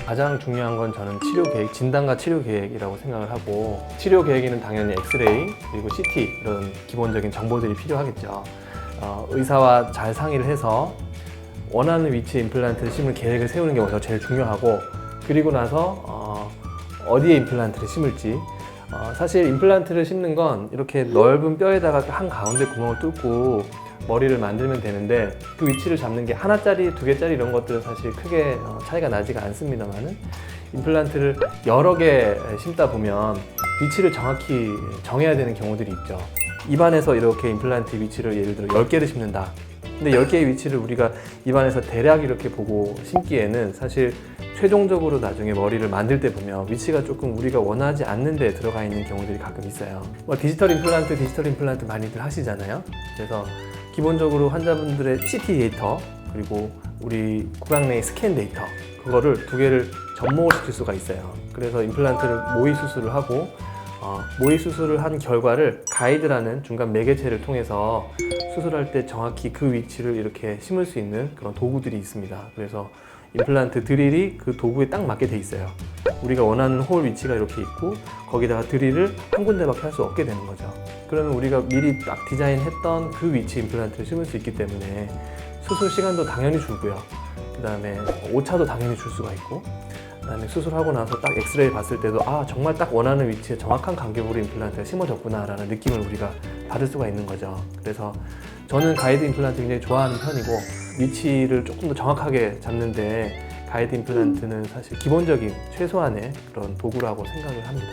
가장 중요한 건 저는 치료 계획, 진단과 치료 계획이라고 생각을 하고, 치료 계획에는 당연히 엑스레이 그리고 CT 이런 기본적인 정보들이 필요하겠죠. 의사와 잘 상의를 해서 원하는 위치에 임플란트를 심을 계획을 세우는 게 먼저 제일 중요하고, 그리고 나서 어디에 임플란트를 심을지. 사실 임플란트를 심는 건 이렇게 넓은 뼈에다가 한 가운데 구멍을 뚫고 머리를 만들면 되는데, 그 위치를 잡는 게 하나짜리, 두 개짜리 이런 것들은 사실 크게 차이가 나지가 않습니다만은, 임플란트를 여러 개 심다 보면 위치를 정확히 정해야 되는 경우들이 있죠. 입안에서 이렇게 임플란트 위치를 예를 들어 10개를 심는다. 근데 10개의 위치를 우리가 입안에서 대략 이렇게 보고 심기에는 사실 최종적으로 나중에 머리를 만들 때 보면 위치가 조금 우리가 원하지 않는 데 들어가 있는 경우들이 가끔 있어요. 디지털 임플란트 많이들 하시잖아요. 그래서 기본적으로 환자분들의 CT 데이터, 그리고 우리 구강 내 스캔 데이터, 그거를 두 개를 접목을 시킬 수가 있어요. 그래서 임플란트를 모의 수술을 하고, 모의 수술을 한 결과를 가이드라는 중간 매개체를 통해서 수술할 때 정확히 그 위치를 이렇게 심을 수 있는 그런 도구들이 있습니다. 그래서 임플란트 드릴이 그 도구에 딱 맞게 돼 있어요. 우리가 원하는 홀 위치가 이렇게 있고, 거기다가 드릴을 한 군데밖에 할 수 없게 되는 거죠. 그러면 우리가 미리 딱 디자인했던 그 위치 임플란트를 심을 수 있기 때문에 수술 시간도 당연히 줄고요. 그 다음에 오차도 당연히 줄 수가 있고, 그 다음에 수술하고 나서 딱 엑스레이 봤을 때도 정말 딱 원하는 위치에 정확한 간격으로 임플란트가 심어졌구나 라는 느낌을 우리가 받을 수가 있는 거죠. 그래서 저는 가이드 임플란트 굉장히 좋아하는 편이고, 위치를 조금 더 정확하게 잡는데 가이드 임플란트는 사실 기본적인 최소한의 그런 도구라고 생각을 합니다.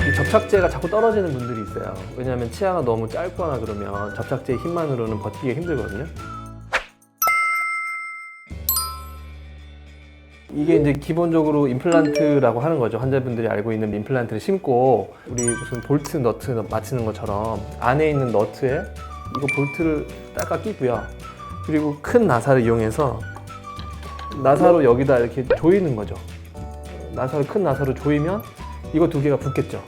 이 접착제가 자꾸 떨어지는 분들이 있어요. 왜냐하면 치아가 너무 짧거나 그러면 접착제의 힘만으로는 버티기가 힘들거든요. 이게 이제 기본적으로 임플란트라고 하는 거죠. 환자분들이 알고 있는 임플란트를 심고, 우리 무슨 볼트, 너트 맞추는 것처럼 안에 있는 너트에 이거 볼트를 딱 끼고요. 그리고 큰 나사를 이용해서 나사로 여기다 이렇게 조이는 거죠. 큰 나사로 조이면 이거 두 개가 붙겠죠.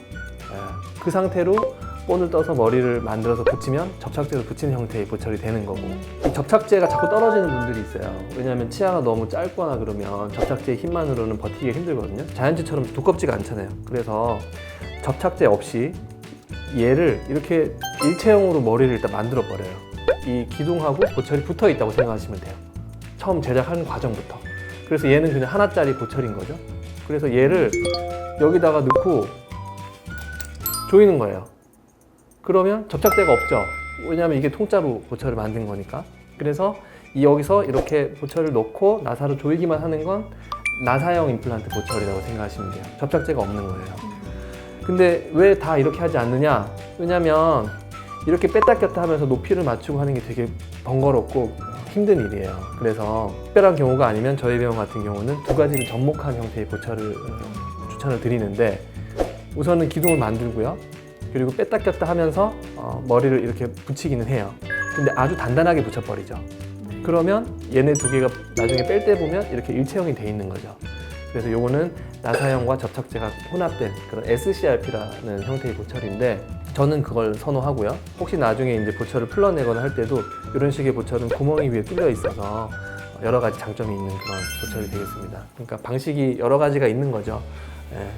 그 상태로 본을 떠서 머리를 만들어서 붙이면 접착제로 붙이는 형태의 보철이 되는 거고, 이 접착제가 자꾸 떨어지는 분들이 있어요. 왜냐하면 치아가 너무 짧거나 그러면 접착제의 힘만으로는 버티기가 힘들거든요. 자연치처럼 두껍지가 않잖아요. 그래서 접착제 없이 얘를 이렇게 일체형으로 머리를 일단 만들어 버려요. 이 기둥하고 보철이 붙어 있다고 생각하시면 돼요. 처음 제작하는 과정부터. 그래서 얘는 그냥 하나짜리 보철인 거죠. 그래서 얘를 여기다가 넣고 조이는 거예요. 그러면 접착제가 없죠. 왜냐하면 이게 통짜로 보철을 만든 거니까. 그래서 여기서 이렇게 보철을 넣고 나사로 조이기만 하는 건 나사형 임플란트 보철이라고 생각하시면 돼요. 접착제가 없는 거예요. 근데 왜 다 이렇게 하지 않느냐? 왜냐면 이렇게 뺐다 꼈다 하면서 높이를 맞추고 하는 게 되게 번거롭고 힘든 일이에요. 그래서 특별한 경우가 아니면 저희 병원 같은 경우는 두 가지를 접목한 형태의 보철을 추천을 드리는데, 우선은 기둥을 만들고요. 그리고 뺐다 꼈다 하면서 머리를 이렇게 붙이기는 해요. 근데 아주 단단하게 붙여버리죠. 그러면 얘네 두 개가 나중에 뺄 때 보면 이렇게 일체형이 돼 있는 거죠. 그래서 요거는 나사형과 접착제가 혼합된 그런 SCRP라는 형태의 보철인데, 저는 그걸 선호하고요. 혹시 나중에 이제 보철을 풀러내거나 할 때도 이런 식의 보철은 구멍이 위에 뚫려 있어서 여러 가지 장점이 있는 그런 보철이 되겠습니다. 그러니까 방식이 여러 가지가 있는 거죠.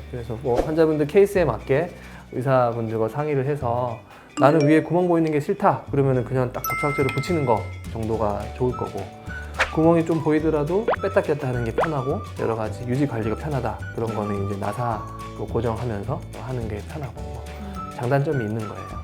그래서 환자분들 케이스에 맞게 의사분들과 상의를 해서 나는 위에 구멍 보이는 게 싫다 그러면은 그냥 딱 접착제로 붙이는 거 정도가 좋을 거고, 구멍이 좀 보이더라도 뺐다 꼈다 하는 게 편하고 여러 가지 유지 관리가 편하다 그런 거는 이제 나사로 고정하면서 하는 게 편하고 장단점이 있는 거예요.